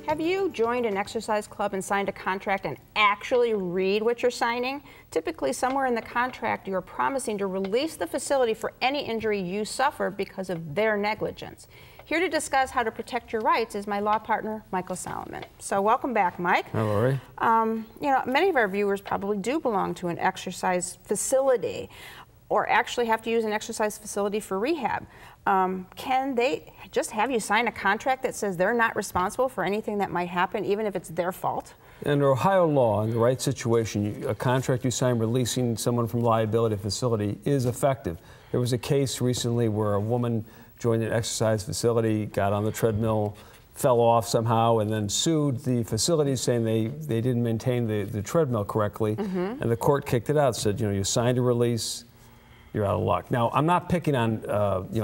Have you joined an exercise club and signed a contract and actually read what you're signing? Typically, somewhere in the contract, you're promising to release the facility for any injury you suffer because of their negligence. Here to discuss how to protect your rights is my law partner, Michael Solomon. So welcome back, Mike. Hi, Lori. You know, many of our viewers probably do belong to an exercise facility or actually have to use an exercise facility for rehab. Can they just have you sign a contract that says they're not responsible for anything that might happen, even if it's their fault? Under Ohio law, in the right situation, a contract you sign releasing someone from liability facility is effective. There was a case recently where a woman joined an exercise facility, got on the treadmill, fell off somehow, and then sued the facility saying they didn't maintain the treadmill correctly, and the court kicked it out, said, you know, you signed a release, you're out of luck. Now, I'm not picking on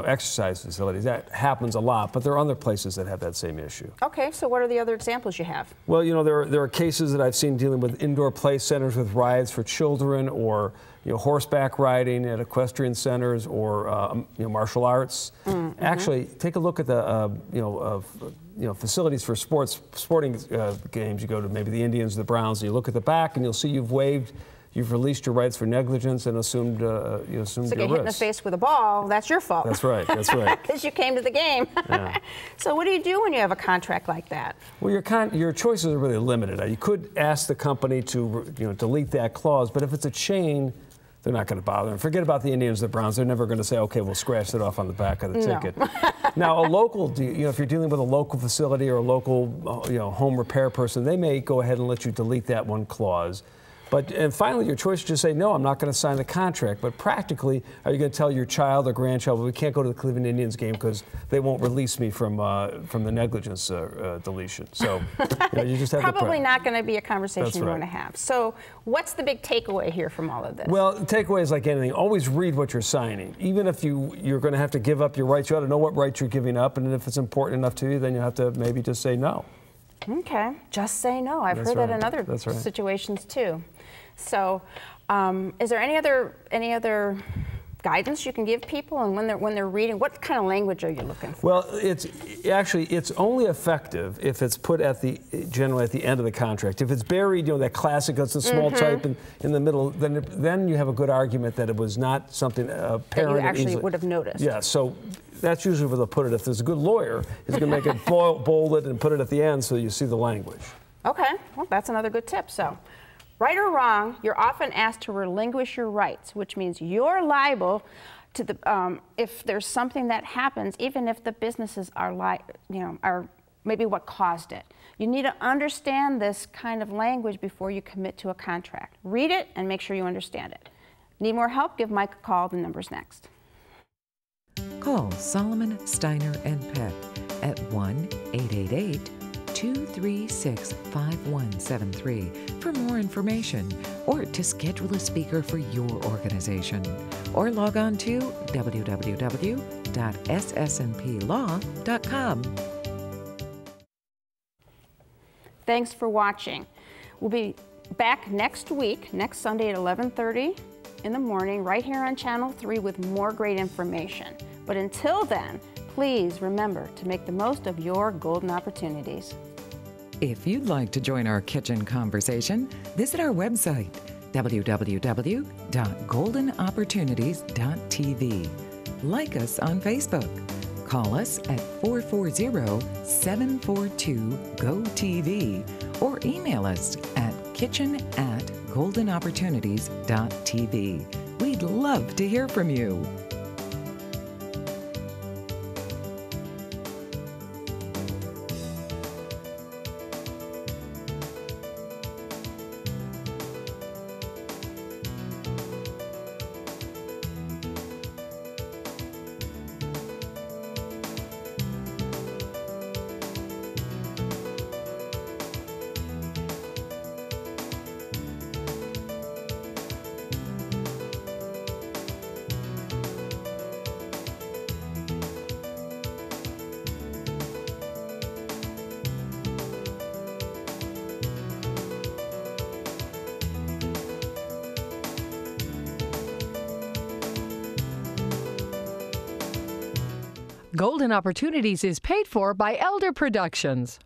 exercise facilities. That happens a lot, but there are other places that have that same issue. Okay, so what are the other examples you have? Well, you know, there are cases that I've seen dealing with indoor play centers with rides for children, or horseback riding at equestrian centers, or martial arts. Actually, take a look at the facilities for sporting games. You go to maybe the Indians, the Browns, and you look at the back, and you'll see you've released your rights for negligence and assumed your risk. So get hit in the face with a ball, that's your fault. That's right, that's right. Because you came to the game. Yeah. So what do you do when you have a contract like that? Well, your choices are really limited. You could ask the company to delete that clause, but if it's a chain, they're not going to bother. And forget about the Indians, the Browns. They're never going to say, okay, we'll scratch it off on the back of the ticket. Now, a local, if you're dealing with a local facility or a local home repair person, they may go ahead and let you delete that one clause. And finally, your choice is to say, no, I'm not going to sign the contract. But practically, are you going to tell your child or grandchild, well, we can't go to the Cleveland Indians game because they won't release me from the negligence deletion? So you just have probably not going to be a conversation you want to have. So what's the big takeaway here from all of this? Well, the takeaway is like anything. Always read what you're signing. Even if you're going to have to give up your rights, you ought to know what rights you're giving up. And if it's important enough to you, then you have to maybe just say no. Okay, just say no. I've heard that in other situations too. So, is there any other guidance you can give people, and when they're reading, what kind of language are you looking for? Well, it's only effective if it's put generally at the end of the contract. If it's buried, that classic, it's a small type in the middle, then you have a good argument that it was not something apparent that you actually would have noticed. Yeah. So that's usually where they'll put it. If there's a good lawyer, he's going to make it bolded and put it at the end so you see the language. Okay. Well, that's another good tip. So, right or wrong, you're often asked to relinquish your rights, which means you're liable to if there's something that happens, even if the businesses are maybe what caused it. You need to understand this kind of language before you commit to a contract. Read it and make sure you understand it. Need more help? Give Mike a call. The number's next. Call Solomon, Steiner, and Peck at 1-888-236-5173 for more information, or to schedule a speaker for your organization. Or log on to www.ssnplaw.com. Thanks for watching. We'll be back next week, next Sunday at 11:30 in the morning, right here on Channel 3 with more great information. But until then, please remember to make the most of your golden opportunities. If you'd like to join our kitchen conversation, visit our website, www.goldenopportunities.tv. Like us on Facebook. Call us at 440-742-GO-TV or email us at kitchen@goldenopportunities.tv. We'd love to hear from you. Golden Opportunities is paid for by Elder Productions.